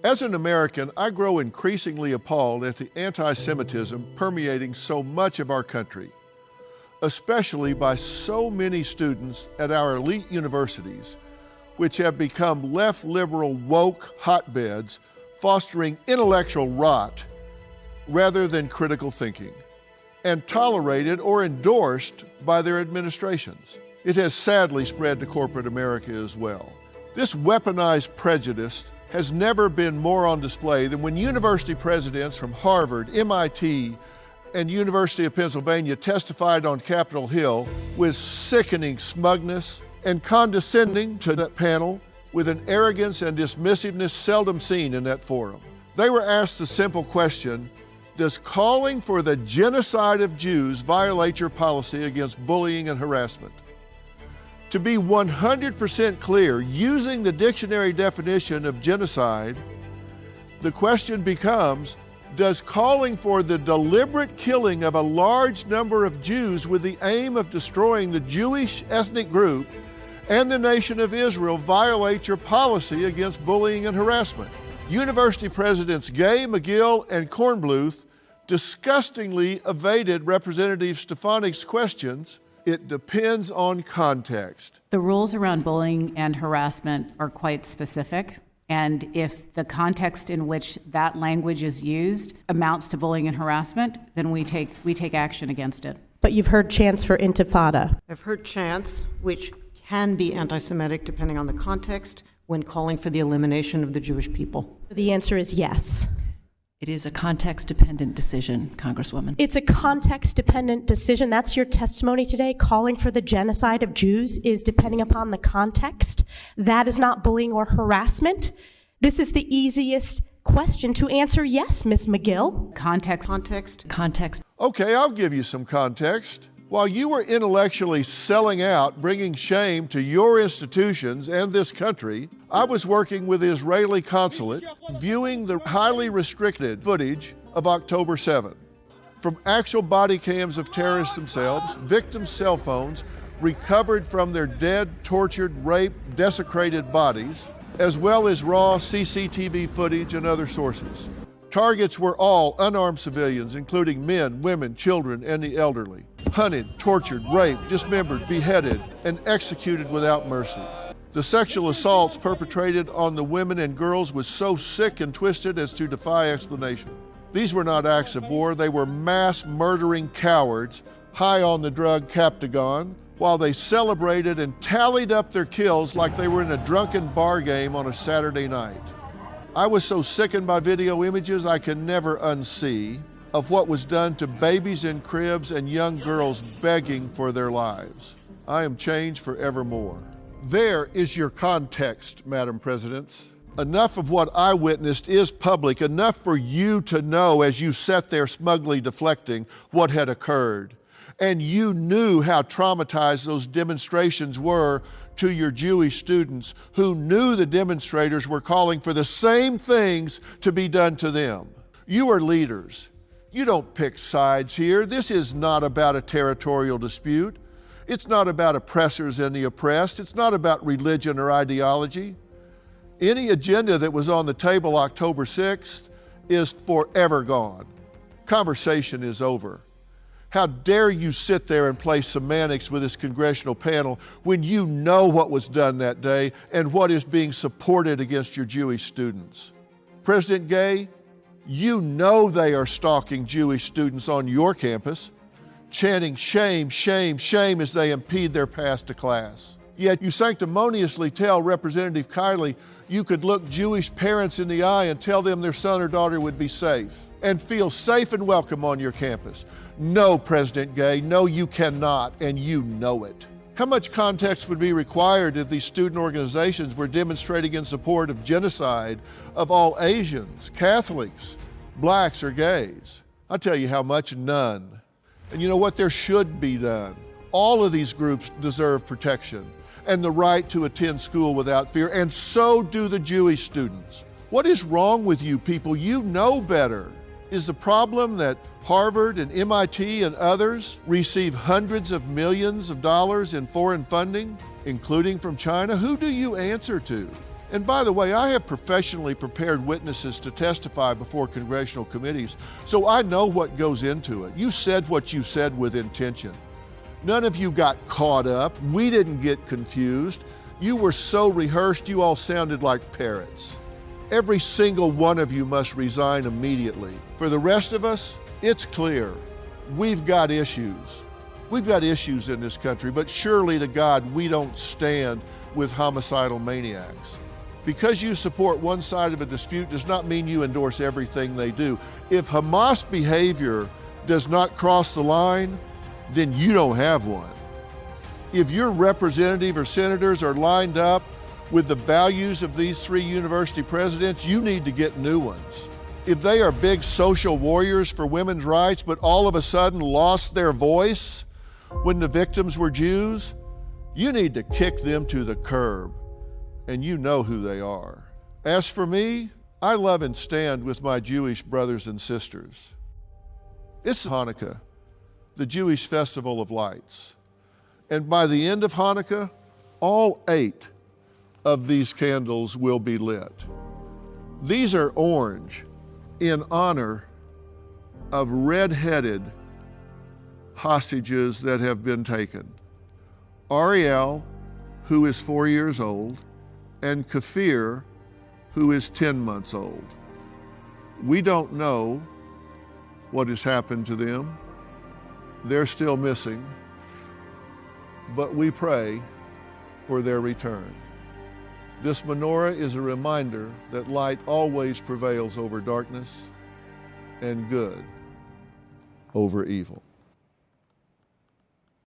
As an American, I grow increasingly appalled at the anti-Semitism permeating so much of our country, especially by so many students at our elite universities, which have become left-liberal woke hotbeds fostering intellectual rot rather than critical thinking, and tolerated or endorsed by their administrations. It has sadly spread to corporate America as well. This weaponized prejudice has never been more on display than when university presidents from Harvard, MIT, and University of Pennsylvania testified on Capitol Hill with sickening smugness and condescending to that panel with an arrogance and dismissiveness seldom seen in that forum. They were asked the simple question, does calling for the genocide of Jews violate your policy against bullying and harassment? To be 100% clear, using the dictionary definition of genocide, the question becomes, does calling for the deliberate killing of a large number of Jews with the aim of destroying the Jewish ethnic group and the nation of Israel violate your policy against bullying and harassment? University presidents Gay, Magill, and Kornbluth disgustingly evaded Representative Stefanik's questions. It depends on context. The rules around bullying and harassment are quite specific. And if the context in which that language is used amounts to bullying and harassment, then we take action against it. But you've heard chants for intifada. I've heard chants which can be anti-Semitic depending on the context when calling for the elimination of the Jewish people. The answer is yes. It is a context-dependent decision, Congresswoman. It's a context-dependent decision. That's your testimony today. Calling for the genocide of Jews is depending upon the context. That is not bullying or harassment. This is the easiest question to answer yes, Ms. Magill. Context. Okay, I'll give you some context. While you were intellectually selling out, bringing shame to your institutions and this country, I was working with the Israeli consulate, viewing the highly restricted footage of October 7. From actual body cams of terrorists themselves, victims' cell phones, recovered from their dead, tortured, raped, desecrated bodies, as well as raw CCTV footage and other sources. Targets were all unarmed civilians, including men, women, children, and the elderly. Hunted, tortured, raped, dismembered, beheaded, and executed without mercy. The sexual assaults perpetrated on the women and girls was so sick and twisted as to defy explanation. These were not acts of war, they were mass murdering cowards, high on the drug Captagon, while they celebrated and tallied up their kills like they were in a drunken bar game on a Saturday night. I was so sickened by video images I can never unsee of what was done to babies in cribs and young girls begging for their lives. I am changed forevermore. There is your context, Madam President. Enough of what I witnessed is public, enough for you to know as you sat there smugly deflecting what had occurred. And you knew how traumatized those demonstrations were to your Jewish students who knew the demonstrators were calling for the same things to be done to them. You are leaders. You don't pick sides here. This is not about a territorial dispute. It's not about oppressors and the oppressed. It's not about religion or ideology. Any agenda that was on the table October 6th is forever gone. Conversation is over. How dare you sit there and play semantics with this congressional panel when you know what was done that day and what is being supported against your Jewish students? President Gay, you know they are stalking Jewish students on your campus, chanting shame, shame, shame as they impede their path to class. Yet you sanctimoniously tell Representative Kiley you could look Jewish parents in the eye and tell them their son or daughter would be safe and feel safe and welcome on your campus. No, President Gay, no, you cannot, and you know it. How much context would be required if these student organizations were demonstrating in support of genocide of all Asians, Catholics, blacks, or gays? I'll tell you how much, none. And you know what? There should be none. All of these groups deserve protection and the right to attend school without fear, and so do the Jewish students. What is wrong with you people? You know better. Is the problem that Harvard and MIT and others receive hundreds of millions of dollars in foreign funding, including from China? Who do you answer to? And by the way, I have professionally prepared witnesses to testify before congressional committees, so I know what goes into it. You said what you said with intention. None of you got caught up. We didn't get confused. You were so rehearsed, you all sounded like parrots. Every single one of you must resign immediately. For the rest of us, it's clear. We've got issues. We've got issues in this country, but surely to God, we don't stand with homicidal maniacs. Because you support one side of a dispute does not mean you endorse everything they do. If Hamas behavior does not cross the line, then you don't have one. If your representative or senators are lined up with the values of these three university presidents, you need to get new ones. If they are big social warriors for women's rights, but all of a sudden lost their voice when the victims were Jews, you need to kick them to the curb, and you know who they are. As for me, I love and stand with my Jewish brothers and sisters. It's Hanukkah, the Jewish festival of lights. And by the end of Hanukkah, all 8 of these candles will be lit. These are orange in honor of red-headed hostages that have been taken. Ariel, who is 4 years old, and Kafir, who is 10 months old. We don't know what has happened to them. They're still missing, but we pray for their return. This menorah is a reminder that light always prevails over darkness and good over evil.